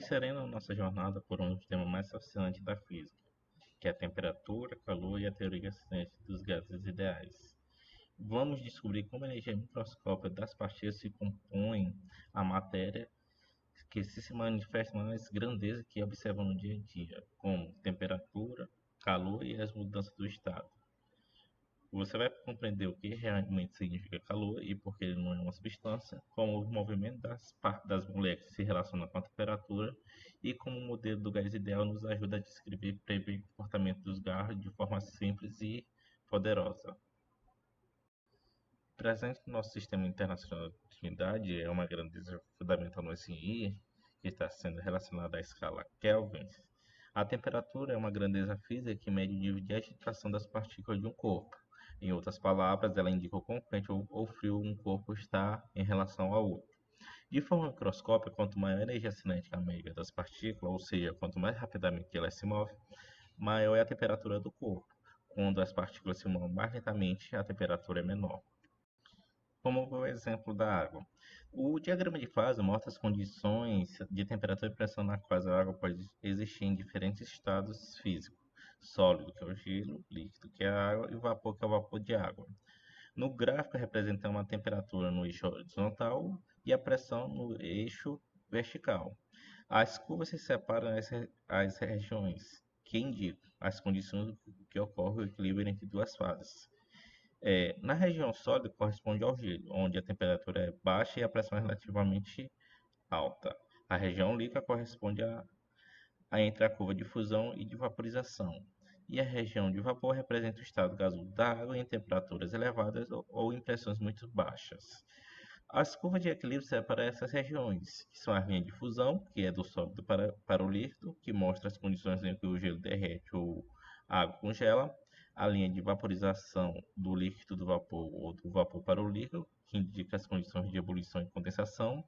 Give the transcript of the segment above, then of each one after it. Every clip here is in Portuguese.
Iniciaremos nossa jornada por um dos temas mais fascinantes da física, que é a temperatura, calor e a teoria assistente dos gases ideais. Vamos descobrir como a energia microscópica das partículas se compõe a matéria que se manifesta nas grandezas que observamos no dia a dia, como temperatura, calor e as mudanças do estado. Você vai compreender o que realmente significa calor e por que ele não é uma substância, como o movimento das moléculas se relaciona com a temperatura e como o modelo do gás ideal nos ajuda a descrever e prever o comportamento dos gases de forma simples e poderosa. Presente no nosso sistema internacional de atividade é uma grandeza fundamental no SI, que está sendo relacionada à escala Kelvin. A temperatura é uma grandeza física que mede o nível de agitação das partículas de um corpo. Em outras palavras, ela indica o quão quente ou frio um corpo está em relação ao outro. De forma microscópica, quanto maior a energia cinética média das partículas, ou seja, quanto mais rapidamente elas se movem, maior é a temperatura do corpo. Quando as partículas se movem mais lentamente, a temperatura é menor. Como o exemplo da água. O diagrama de fase mostra as condições de temperatura e pressão na quais a água pode existir em diferentes estados físicos. Sólido, que é o gelo, líquido, que é a água, e vapor, que é o vapor de água. No gráfico, representamos a temperatura no eixo horizontal e a pressão no eixo vertical. As curvas se separam as regiões, que indicam as condições que ocorre o equilíbrio entre duas fases. Na região sólida corresponde ao gelo, onde a temperatura é baixa e a pressão é relativamente alta. A região líquida corresponde a entre a curva de fusão e de vaporização. E a região de vapor representa o estado gasoso da água em temperaturas elevadas ou em pressões muito baixas. As curvas de equilíbrio separam essas regiões, que são a linha de fusão, que é do sólido para o líquido, que mostra as condições em que o gelo derrete ou a água congela, a linha de vaporização do líquido do vapor ou do vapor para o líquido, que indica as condições de ebulição e condensação,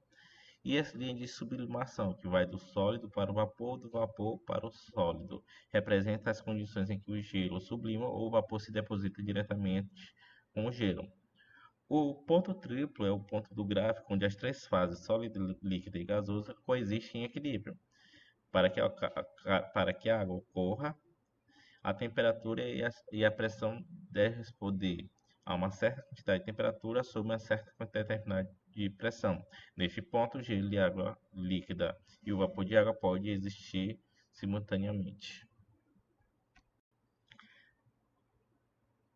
e as linhas de sublimação, que vai do sólido para o vapor, do vapor para o sólido, representa as condições em que o gelo sublima ou o vapor se deposita diretamente com o gelo. O ponto triplo é o ponto do gráfico onde as três fases, sólida, líquida e gasosa, coexistem em equilíbrio. Para que a água ocorra, a temperatura e a pressão devem responder a uma certa quantidade de temperatura sobre uma certa quantidade determinada de pressão. Neste ponto, o gelo e a água líquida e o vapor de água podem existir simultaneamente.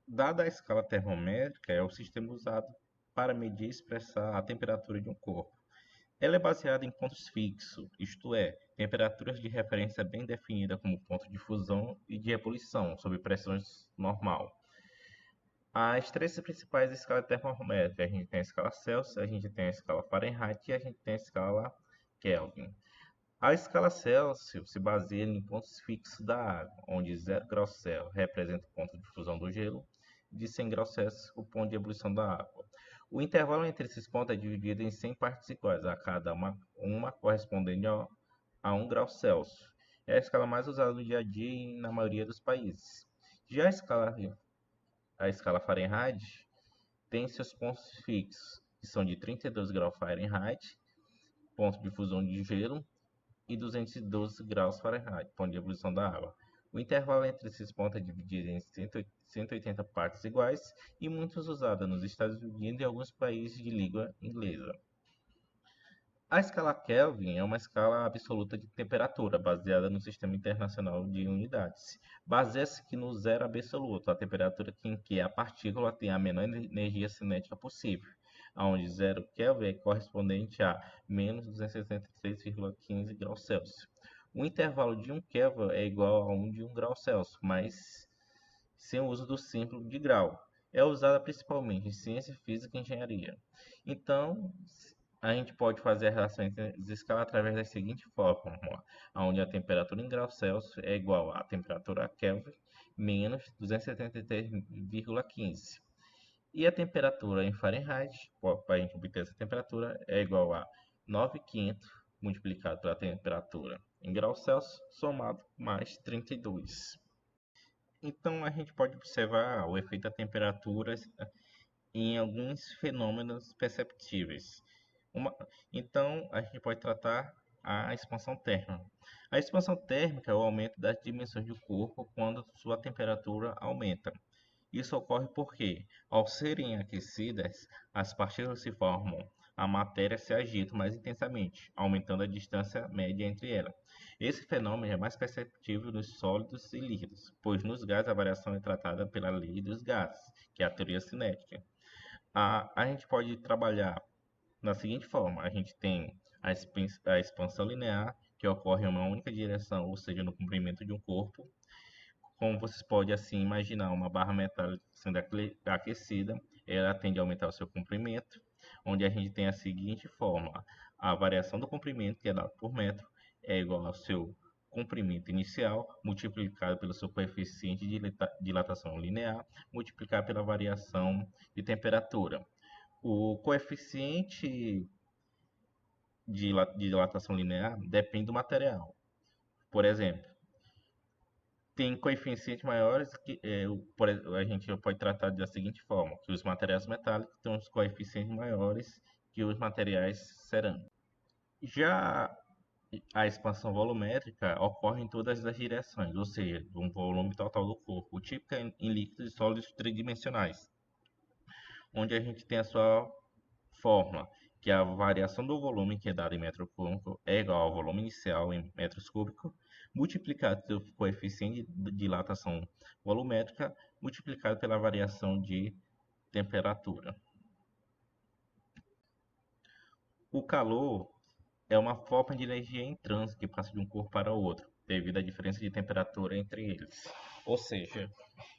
Dada a escala termométrica, é o sistema usado para medir e expressar a temperatura de um corpo. Ela é baseada em pontos fixos, isto é, temperaturas de referência bem definidas como ponto de fusão e de ebulição, sob pressões normal. As três principais escalas termométricas, a gente tem a escala Celsius, a gente tem a escala Fahrenheit e a gente tem a escala Kelvin. A escala Celsius se baseia em pontos fixos da água, onde 0 graus Celsius representa o ponto de fusão do gelo, e de 100 graus Celsius o ponto de ebulição da água. O intervalo entre esses pontos é dividido em 100 partes iguais, a cada uma correspondente a 1 grau Celsius. É a escala mais usada no dia a dia e na maioria dos países. Já a escala Fahrenheit tem seus pontos fixos, que são de 32 graus Fahrenheit, ponto de fusão de gelo, e 212 graus Fahrenheit, ponto de ebulição da água. O intervalo entre esses pontos é dividido em 180 partes iguais e muitos usados nos Estados Unidos e alguns países de língua inglesa. A escala Kelvin é uma escala absoluta de temperatura, baseada no Sistema Internacional de Unidades. Baseia-se no zero absoluto, a temperatura em que a partícula tem a menor energia cinética possível, onde 0 Kelvin é correspondente a menos 273,15 graus Celsius. O intervalo de 1 Kelvin é igual a 1 de 1 grau Celsius, mas sem o uso do símbolo de grau. É usada principalmente em ciência, física e engenharia. Então, a gente pode fazer a relação entre as escalas através da seguinte fórmula, onde a temperatura em graus Celsius é igual à temperatura Kelvin menos 273,15. E a temperatura em Fahrenheit, para a gente obter essa temperatura, é igual a 9,500 multiplicado pela temperatura em graus Celsius, somado mais 32. Então, a gente pode observar o efeito da temperatura em alguns fenômenos perceptíveis. Então, a gente pode tratar a expansão térmica. A expansão térmica é o aumento das dimensões do corpo quando sua temperatura aumenta. Isso ocorre porque, ao serem aquecidas, as partículas se formam, a matéria se agita mais intensamente, aumentando a distância média entre elas. Esse fenômeno é mais perceptível nos sólidos e líquidos, pois nos gases a variação é tratada pela lei dos gases, que é a teoria cinética. A gente pode trabalhar da seguinte forma: a gente tem a expansão linear, que ocorre em uma única direção, ou seja, no comprimento de um corpo. Como vocês podem assim imaginar, uma barra metálica sendo aquecida, ela tende a aumentar o seu comprimento, onde a gente tem a seguinte fórmula: a variação do comprimento, que é dado por metro, é igual ao seu comprimento inicial, multiplicado pelo seu coeficiente de dilatação linear, multiplicado pela variação de temperatura. O coeficiente de dilatação linear depende do material. Por exemplo, tem coeficientes maiores que a gente pode tratar da seguinte forma, que os materiais metálicos têm os coeficientes maiores que os materiais cerâmicos. Já a expansão volumétrica ocorre em todas as direções, ou seja, um volume total do corpo, típica em líquidos e sólidos tridimensionais, onde a gente tem a sua fórmula, que a variação do volume, que é dada em metro cúbico, é igual ao volume inicial em metros cúbicos, multiplicado pelo coeficiente de dilatação volumétrica, multiplicado pela variação de temperatura. O calor é uma forma de energia em trânsito que passa de um corpo para o outro, devido à diferença de temperatura entre eles. Ou seja,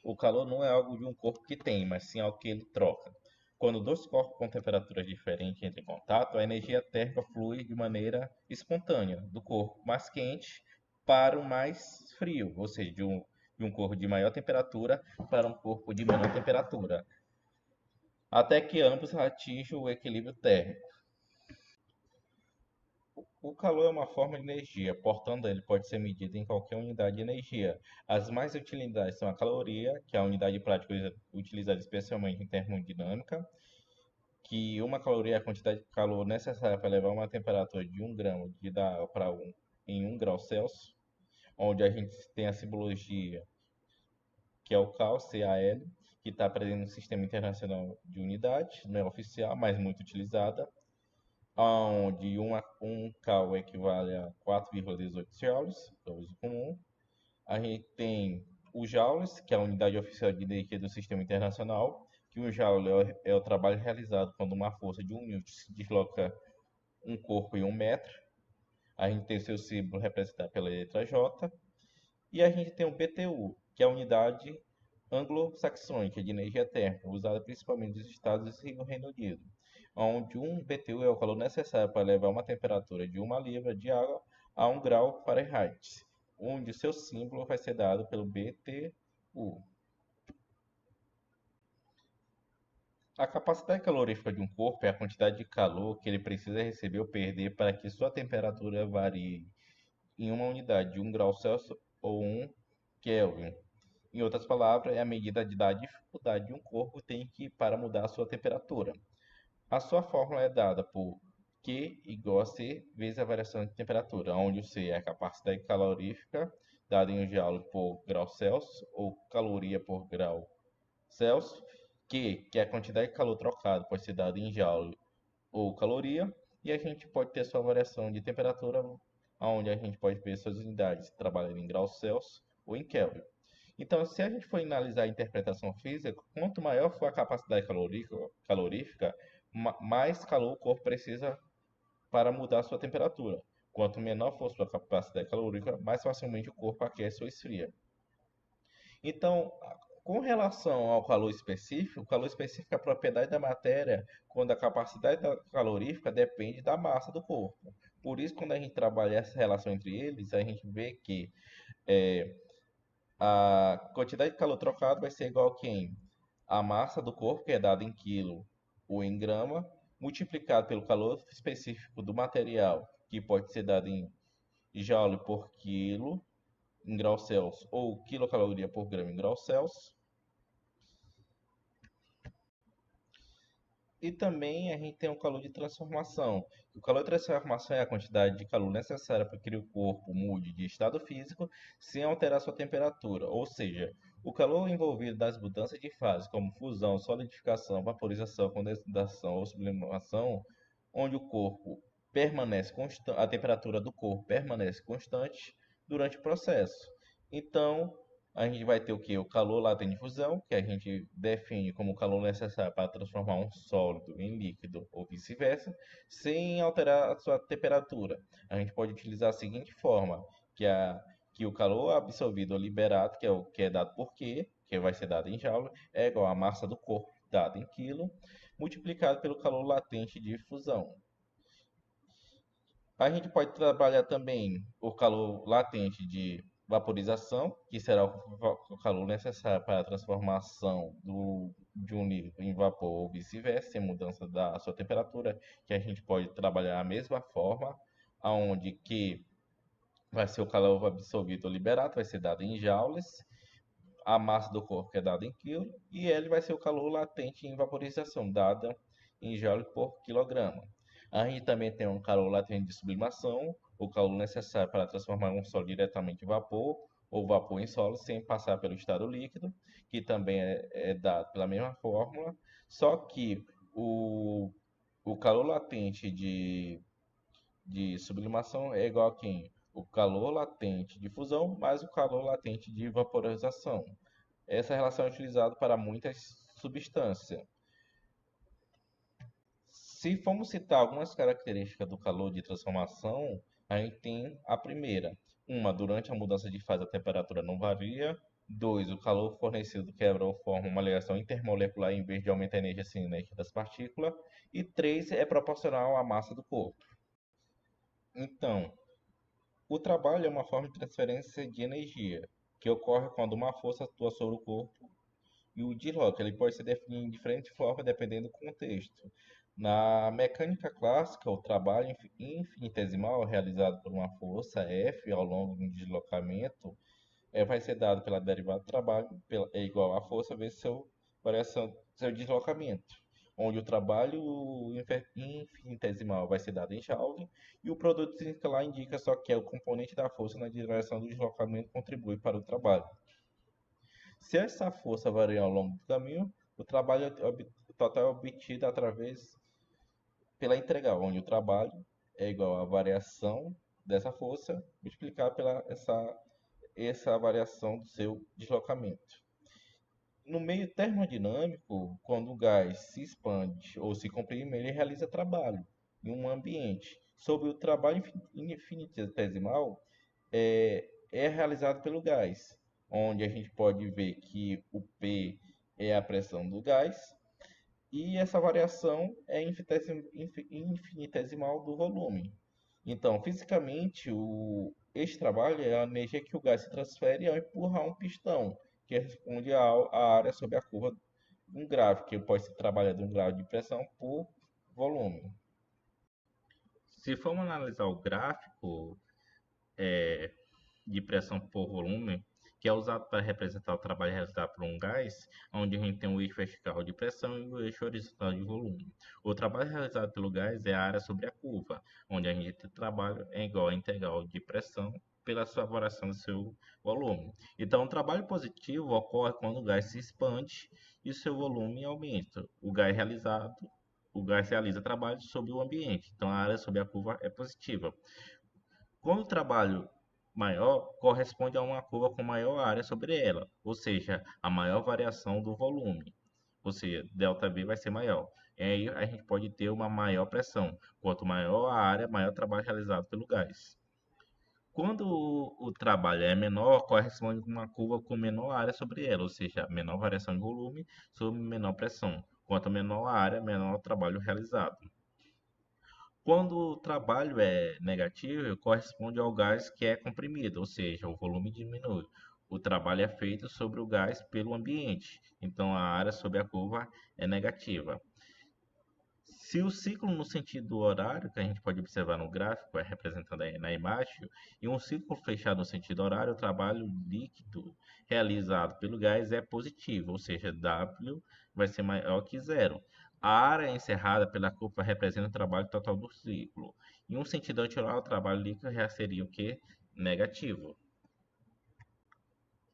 o calor não é algo de um corpo que tem, mas sim algo que ele troca. Quando dois corpos com temperaturas diferentes entram em contato, a energia térmica flui de maneira espontânea do corpo mais quente para o mais frio, ou seja, de um corpo de maior temperatura para um corpo de menor temperatura, até que ambos atinjam o equilíbrio térmico. O calor é uma forma de energia, portanto, ele pode ser medido em qualquer unidade de energia. As mais utilizadas são a caloria, que é a unidade prática utilizada especialmente em termodinâmica, que uma caloria é a quantidade de calor necessária para levar uma temperatura de 1 grama de água para em 1 grau Celsius, onde a gente tem a simbologia que é o Cal, CAL, que está presente no Sistema Internacional de Unidades, não é oficial, mas muito utilizada, onde 1 cal equivale a 4,18 joules, que é o uso comum. A gente tem o joules, que é a unidade oficial de energia do Sistema Internacional, que um joule é o trabalho realizado quando uma força de 1 newton se desloca um corpo em 1 metro. A gente tem seu símbolo representado pela letra J. E a gente tem o BTU, que é a unidade anglo-saxônica de energia térmica, usada principalmente nos Estados Unidos e no Reino Unido, onde 1 BTU é o calor necessário para levar uma temperatura de 1 libra de água a 1 grau Fahrenheit, onde o seu símbolo vai ser dado pelo BTU. A capacidade calorífica de um corpo é a quantidade de calor que ele precisa receber ou perder para que sua temperatura varie em uma unidade de 1 grau Celsius ou 1 Kelvin. Em outras palavras, é a medida da dificuldade de um corpo tem que para mudar a sua temperatura. A sua fórmula é dada por Q igual a C vezes a variação de temperatura, onde o C é a capacidade calorífica, dada em joule por grau Celsius, ou caloria por grau Celsius. Q, que é a quantidade de calor trocado, pode ser dada em joule ou caloria. E a gente pode ter sua variação de temperatura, onde a gente pode ver suas unidades trabalhando em graus Celsius ou em Kelvin. Então, se a gente for analisar a interpretação física, quanto maior for a capacidade calorífica, mais calor o corpo precisa para mudar a sua temperatura. Quanto menor for sua capacidade calórica, mais facilmente o corpo aquece ou esfria. Então, com relação ao calor específico, o calor específico é a propriedade da matéria quando a capacidade calorífica depende da massa do corpo. Por isso, quando a gente trabalha essa relação entre eles, a gente vê que é, a quantidade de calor trocado vai ser igual a quem? A massa do corpo, que é dada em quilo ou em grama, multiplicado pelo calor específico do material, que pode ser dado em joule por quilo em graus Celsius ou quilocaloria por grama em graus Celsius. E também a gente tem o calor de transformação. O calor de transformação é a quantidade de calor necessária para que o corpo mude de estado físico sem alterar sua temperatura. Ou seja, o calor envolvido nas mudanças de fase, como fusão, solidificação, vaporização, condensação ou sublimação, onde o corpo permanece constante, a temperatura do corpo permanece constante durante o processo. Então, a gente vai ter o que? O calor latente de fusão, que a gente define como o calor necessário para transformar um sólido em líquido ou vice-versa, sem alterar a sua temperatura. A gente pode utilizar a seguinte forma, que o calor absorvido ou liberado, que é o que é dado por Q, que vai ser dado em joule, é igual à massa do corpo, dada em quilo, multiplicado pelo calor latente de fusão. A gente pode trabalhar também o calor latente de vaporização, que será o calor necessário para a transformação de um líquido em vapor ou vice-versa, sem mudança da sua temperatura, que a gente pode trabalhar da mesma forma, aonde que vai ser o calor absorvido ou liberado, vai ser dado em joules, a massa do corpo que é dada em quilo, e ele vai ser o calor latente em vaporização, dada em joule por quilograma. A gente também tem um calor latente de sublimação, o calor necessário para transformar um sólido diretamente em vapor, ou vapor em sólido, sem passar pelo estado líquido, que também é dado pela mesma fórmula, só que o calor latente de sublimação é igual a quem? O calor latente de fusão mais o calor latente de vaporização. Essa relação é utilizada para muitas substâncias. Se formos citar algumas características do calor de transformação, a gente tem a primeira. Uma, durante a mudança de fase a temperatura não varia. Dois, o calor fornecido quebra ou forma uma ligação intermolecular em vez de aumentar a energia cinética das partículas. E três, é proporcional à massa do corpo. Então, o trabalho é uma forma de transferência de energia, que ocorre quando uma força atua sobre o corpo e o desloca. Ele pode ser definido de diferentes formas dependendo do contexto. Na mecânica clássica, o trabalho infinitesimal realizado por uma força F ao longo de um deslocamento vai ser dado pela derivada do trabalho é igual à força vezes seu deslocamento, onde o trabalho infinitesimal vai ser dado em Joule e o produto escalar indica só que é o componente da força na direção do deslocamento contribui para o trabalho. Se essa força variar ao longo do caminho, o trabalho total é obtido através pela integral, onde o trabalho é igual à variação dessa força multiplicada pela essa variação do seu deslocamento. No meio termodinâmico, quando o gás se expande ou se comprime, ele realiza trabalho em um ambiente. Sobre o trabalho infinitesimal, é realizado pelo gás, onde a gente pode ver que o P é a pressão do gás e essa variação é infinitesimal do volume. Então, fisicamente, este trabalho é a energia que o gás se transfere ao empurrar um pistão, que responde à área sob a curva de um gráfico, que pode ser trabalhado um grau de pressão por volume. Se formos analisar o gráfico de pressão por volume, que é usado para representar o trabalho realizado por um gás, onde a gente tem o eixo vertical de pressão e o eixo horizontal de volume. O trabalho realizado pelo gás é a área sobre a curva, onde a gente tem o trabalho é igual à integral de pressão pela sua variação do seu volume. Então, o trabalho positivo ocorre quando o gás se expande e o seu volume aumenta. O gás realiza trabalho sobre o ambiente, então a área sobre a curva é positiva. Quando o trabalho maior corresponde a uma curva com maior área sobre ela, ou seja, a maior variação do volume, ou seja, ΔV vai ser maior. E aí a gente pode ter uma maior pressão. Quanto maior a área, maior o trabalho realizado pelo gás. Quando o trabalho é menor, corresponde a uma curva com menor área sobre ela, ou seja, menor variação de volume sobre menor pressão. Quanto menor a área, menor o trabalho realizado. Quando o trabalho é negativo, corresponde ao gás que é comprimido, ou seja, o volume diminui. O trabalho é feito sobre o gás pelo ambiente, então a área sobre a curva é negativa. Se o ciclo no sentido horário, que a gente pode observar no gráfico, é representado aí na imagem, e um ciclo fechado no sentido horário, o trabalho líquido realizado pelo gás é positivo, ou seja, W vai ser maior que zero. A área encerrada pela curva representa o trabalho total do ciclo. Em um sentido anti-horário, o trabalho líquido já seria o quê? Negativo.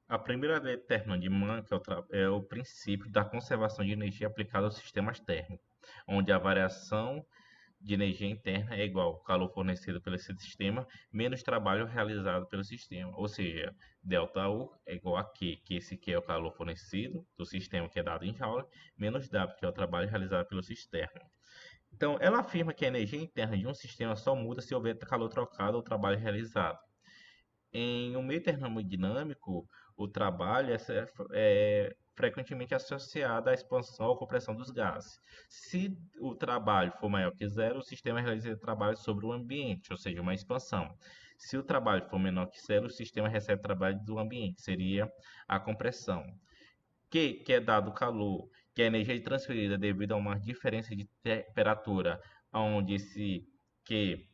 A primeira lei termodinâmica é o princípio da conservação de energia aplicada aos sistemas térmicos, onde a variação de energia interna é igual ao calor fornecido pelo sistema menos trabalho realizado pelo sistema. Ou seja, ΔU é igual a Q, que esse Q é o calor fornecido do sistema, que é dado em joule, menos W, que é o trabalho realizado pelo sistema. Então, ela afirma que a energia interna de um sistema só muda se houver calor trocado ou trabalho realizado. Em um meio termodinâmico, o trabalho é frequentemente associado à expansão ou compressão dos gases. Se o trabalho for maior que zero, o sistema realiza trabalho sobre o ambiente, ou seja, uma expansão. Se o trabalho for menor que zero, o sistema recebe trabalho do ambiente, seria a compressão. Que é dado calor, que é a energia transferida devido a uma diferença de temperatura, onde esse Q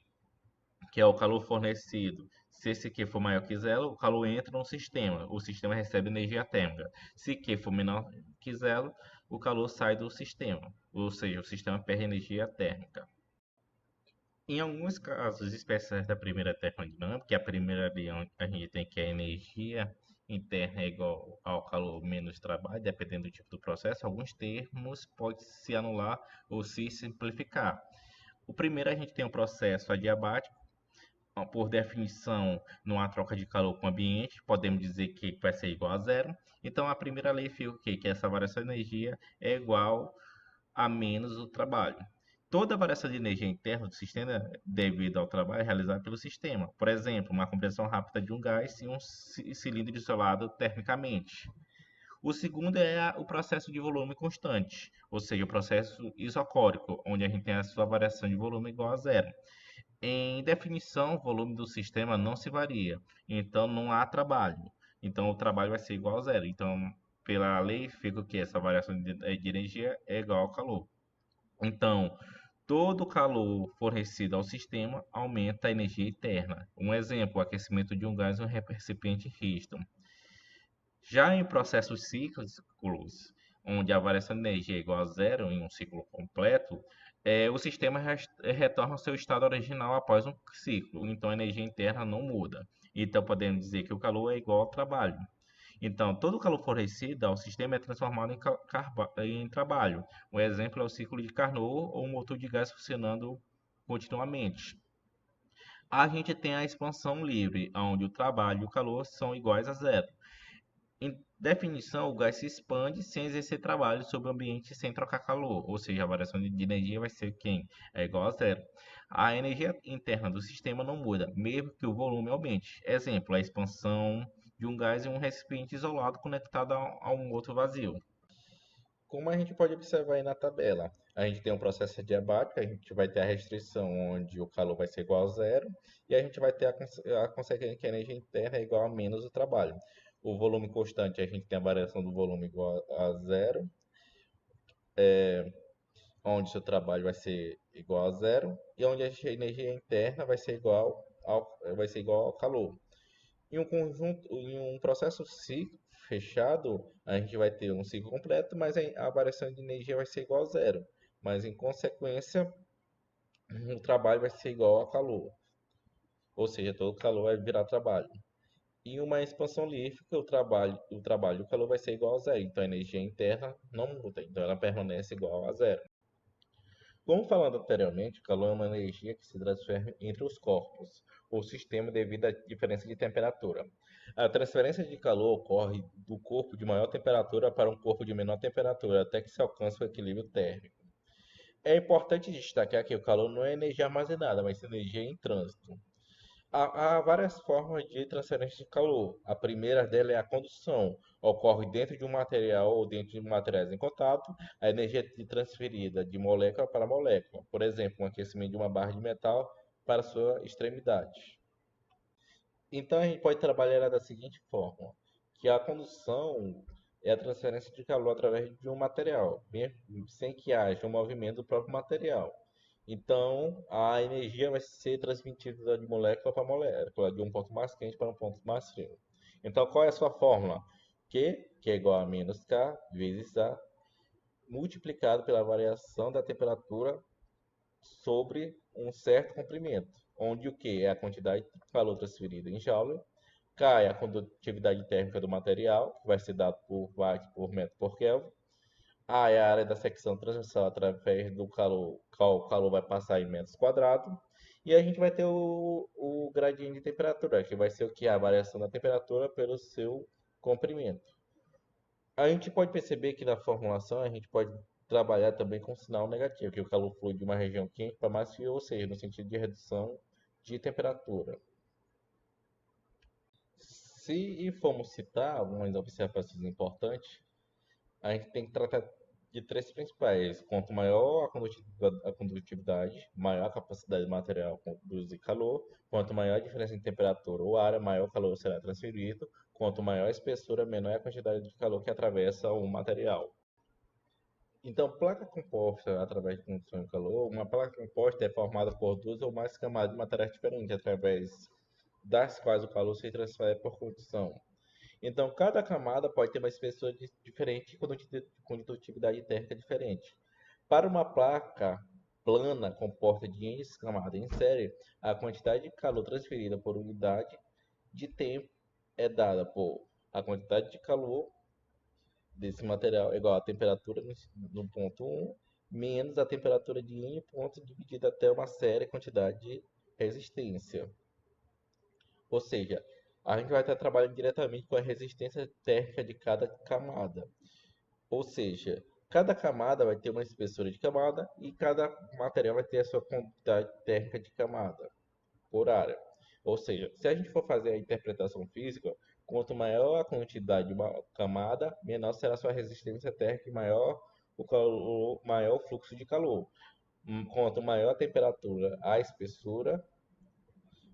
que é o calor fornecido. Se esse Q for maior que zero, o calor entra no sistema. O sistema recebe energia térmica. Se Q for menor que zero, o calor sai do sistema. Ou seja, o sistema perde energia térmica. Em alguns casos especiais da primeira termodinâmica, que é a primeira ali a gente tem que a energia interna é igual ao calor menos trabalho, dependendo do tipo do processo, alguns termos podem se anular ou se simplificar. O primeiro a gente tem o processo adiabático, por definição, não há troca de calor com o ambiente, podemos dizer que vai ser igual a zero. Então, a primeira lei fica o quê? Que essa variação de energia é igual a menos o trabalho. Toda variação de energia interna do sistema é devido ao trabalho realizado pelo sistema. Por exemplo, uma compressão rápida de um gás em um cilindro isolado termicamente. O segundo é o processo de volume constante, ou seja, o processo isocórico, onde a gente tem a sua variação de volume igual a zero. Em definição, o volume do sistema não se varia, então não há trabalho. Então o trabalho vai ser igual a zero. Então, pela lei, fica que essa variação de energia é igual ao calor. Então, todo calor fornecido ao sistema aumenta a energia interna. Um exemplo, o aquecimento de um gás em um recipiente rígido. Já em processos cíclicos, onde a variação de energia é igual a zero em um ciclo completo, o sistema retorna ao seu estado original após um ciclo, então a energia interna não muda. Então podemos dizer que o calor é igual ao trabalho. Então, todo o calor fornecido ao sistema é transformado em trabalho. Um exemplo é o ciclo de Carnot ou um motor de gás funcionando continuamente. A gente tem a expansão livre, onde o trabalho e o calor são iguais a zero. Em definição, o gás se expande sem exercer trabalho sobre o ambiente sem trocar calor, ou seja, a variação de energia vai ser quem? É igual a zero. A energia interna do sistema não muda, mesmo que o volume aumente. Exemplo, a expansão de um gás em um recipiente isolado conectado a um outro vazio. Como a gente pode observar aí na tabela, a gente tem um processo adiabático, a gente vai ter a restrição onde o calor vai ser igual a zero, e a gente vai ter a consequência que a energia interna é igual a menos o trabalho. O volume constante, a gente tem a variação do volume igual a zero, onde o seu trabalho vai ser igual a zero, e onde a energia interna vai ser igual ao calor. Em um processo ciclo fechado, a gente vai ter um ciclo completo, mas a variação de energia vai ser igual a zero. Mas em consequência, o trabalho vai ser igual ao calor. Ou seja, todo calor vai virar trabalho. Em uma expansão líquica, o trabalho e o calor vai ser igual a zero. Então a energia interna não muda, então ela permanece igual a zero. Como falando anteriormente, o calor é uma energia que se transfere entre os corpos ou sistema devido à diferença de temperatura. A transferência de calor ocorre do corpo de maior temperatura para um corpo de menor temperatura até que se alcance o equilíbrio térmico. É importante destacar que o calor não é energia armazenada, mas energia em trânsito. Há várias formas de transferência de calor. A primeira dela é a condução. Ocorre dentro de um material ou dentro de materiais em contato. A energia é transferida de molécula para molécula. Por exemplo, um aquecimento de uma barra de metal para sua extremidade. Então a gente pode trabalhar ela da seguinte forma, que a condução é a transferência de calor através de um material, mesmo sem que haja um movimento do próprio material. Então a energia vai ser transmitida de molécula para molécula, de um ponto mais quente para um ponto mais frio. Então qual é a sua fórmula? Q, que é igual a menos K vezes A, multiplicado pela variação da temperatura sobre um certo comprimento, onde o Q é a quantidade de calor transferida em Joule, K é a condutividade térmica do material, que vai ser dado por Watt por metro por Kelvin, A é a área da secção transversal através do calor, qual o calor vai passar em metros quadrados, e a gente vai ter o gradiente de temperatura, que vai ser o que? A variação da temperatura pelo seu comprimento. A gente pode perceber que na formulação a gente pode trabalhar também com sinal negativo, que o calor flui de uma região quente para mais fria, ou seja, no sentido de redução de temperatura. Se formos citar algumas observações importantes, a gente tem que tratar de três principais. Quanto maior a condutividade, maior a capacidade do material conduzir calor. Quanto maior a diferença em temperatura ou área, maior o calor será transferido. Quanto maior a espessura, menor é a quantidade de calor que atravessa o material. Então, placa composta através de condução de calor, uma placa composta é formada por duas ou mais camadas de materiais diferentes, através das quais o calor se transfere por condução. Então, cada camada pode ter uma espessura diferente e condutividade térmica diferente. Para uma placa plana composta de N camadas em série, a quantidade de calor transferida por unidade de tempo é dada por a quantidade de calor desse material é igual à temperatura no ponto 1 menos a temperatura de N ponto dividida até uma série quantidade de resistência. Ou seja, a gente vai estar trabalhando diretamente com a resistência térmica de cada camada. Ou seja, cada camada vai ter uma espessura de camada e cada material vai ter a sua quantidade térmica de camada por área. Ou seja, se a gente for fazer a interpretação física, quanto maior a quantidade de uma camada, menor será a sua resistência térmica e maior o calor, maior o fluxo de calor. Quanto maior a temperatura, a espessura,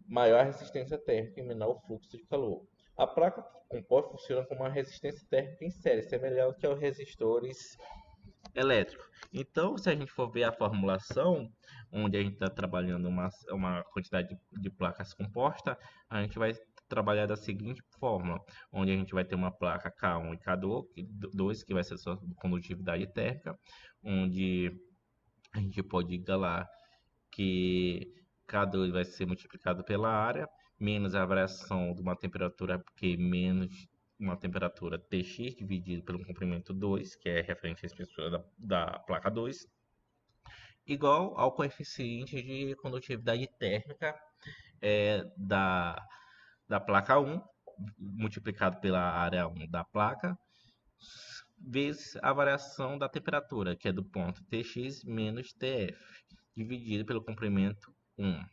maior a resistência térmica e menor o fluxo de calor. A placa composta funciona como uma resistência térmica em série, semelhante aos resistores elétricos. Então, se a gente for ver a formulação, onde a gente está trabalhando uma quantidade de placas composta, a gente vai trabalhar da seguinte forma, onde a gente vai ter uma placa K1 e K2, que vai ser a sua condutividade térmica, onde a gente pode igualar que K2 vai ser multiplicado pela área, menos a variação de uma temperatura Q menos uma temperatura Tx dividido pelo comprimento 2, que é referente à espessura da placa 2, igual ao coeficiente de condutividade térmica da placa 1, multiplicado pela área 1 da placa, vezes a variação da temperatura, que é do ponto Tx menos Tf, dividido pelo comprimento 1.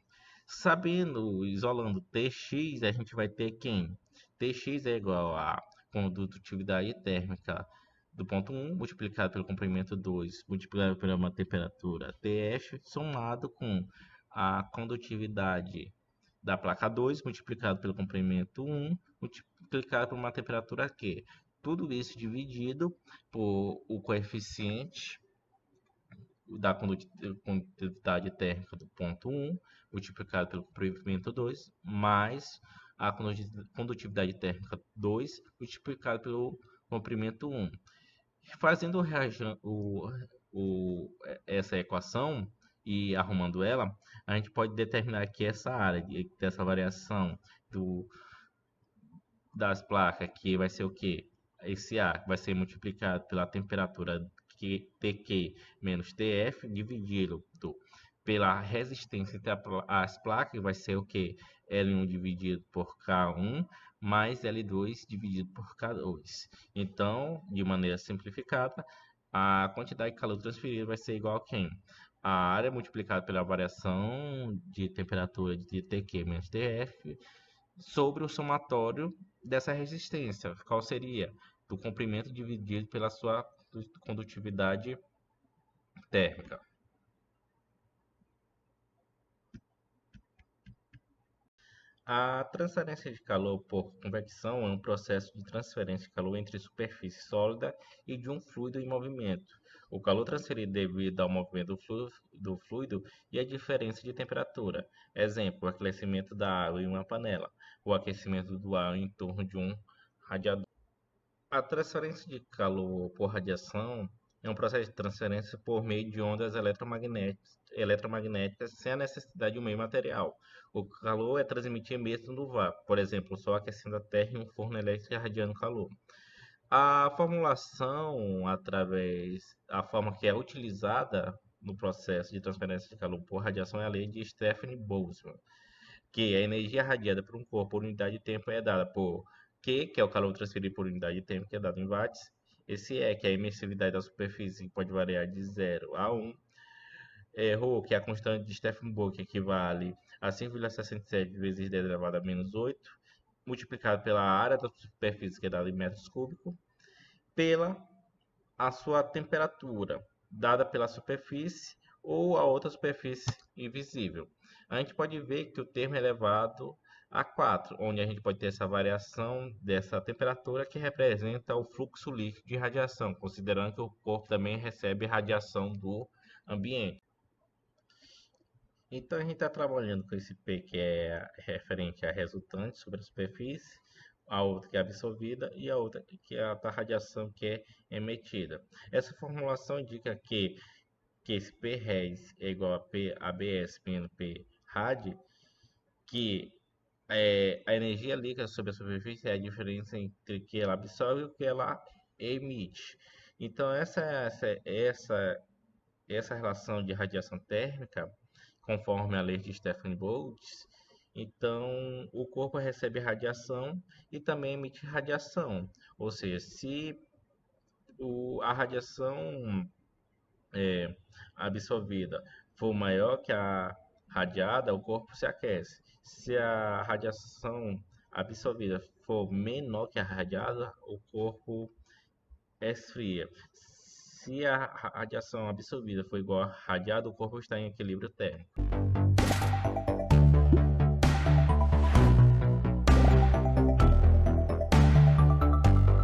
Sabendo, isolando Tx, a gente vai ter quem? Tx é igual a condutividade térmica do ponto 1 multiplicado pelo comprimento 2 multiplicado pela uma temperatura Tf somado com a condutividade da placa 2 multiplicado pelo comprimento 1 multiplicado por uma temperatura Q. Tudo isso dividido por o coeficiente da condutividade térmica do ponto 1, multiplicado pelo comprimento 2, mais a condutividade térmica 2, multiplicado pelo comprimento 1. Fazendo essa equação e arrumando ela, a gente pode determinar que essa área, dessa variação do, das placas, que vai ser o quê? Esse A vai ser multiplicado pela temperatura TQ menos TF, dividido pela resistência entre as placas, vai ser o quê? L1 dividido por K1 mais L2 dividido por K2. Então, de maneira simplificada, a quantidade de calor transferido vai ser igual a quem? A área multiplicada pela variação de temperatura de TQ menos TF sobre o somatório dessa resistência. Qual seria? Do comprimento dividido pela sua condutividade térmica. A transferência de calor por convecção é um processo de transferência de calor entre superfície sólida e de um fluido em movimento. O calor transferido devido ao movimento do fluido e a diferença de temperatura. Exemplo, o aquecimento da água em uma panela, o aquecimento do ar em torno de um radiador. A transferência de calor por radiação é um processo de transferência por meio de ondas eletromagnéticas sem a necessidade de um meio material. O calor é transmitido mesmo no vácuo, por exemplo, o Sol aquecendo a Terra em um forno elétrico irradiando calor. A formulação, a forma que é utilizada no processo de transferência de calor por radiação é a lei de Stephen-Boltzmann, que a energia radiada por um corpo por unidade de tempo é dada por Q, que é o calor transferido por unidade de tempo, que é dado em watts. Esse é que é a emissividade da superfície, que pode variar de 0 a 1. Rho, que é a constante de Stephenbolts, que equivale a 5,67 vezes 10 elevado a menos 8, multiplicado pela área da superfície, que é dada em metros cúbicos, pela a sua temperatura, dada pela superfície ou a outra superfície invisível. A gente pode ver que o termo é elevado a 4, onde a gente pode ter essa variação dessa temperatura que representa o fluxo líquido de radiação, considerando que o corpo também recebe radiação do ambiente. Então a gente está trabalhando com esse P que é referente a resultante sobre a superfície, a outra que é absorvida e a outra que é a da radiação que é emitida. Essa formulação indica que esse P res é igual a P ABS menos P rad, que a energia líquida sobre a superfície é a diferença entre o que ela absorve e o que ela emite. Então essa relação de radiação térmica, conforme a lei de Stephen Boltzmann, então o corpo recebe radiação e também emite radiação. Ou seja, se a radiação absorvida for maior que a radiada, o corpo se aquece. Se a radiação absorvida for menor que a radiada, o corpo esfria. Se a radiação absorvida for igual à radiada, o corpo está em equilíbrio térmico.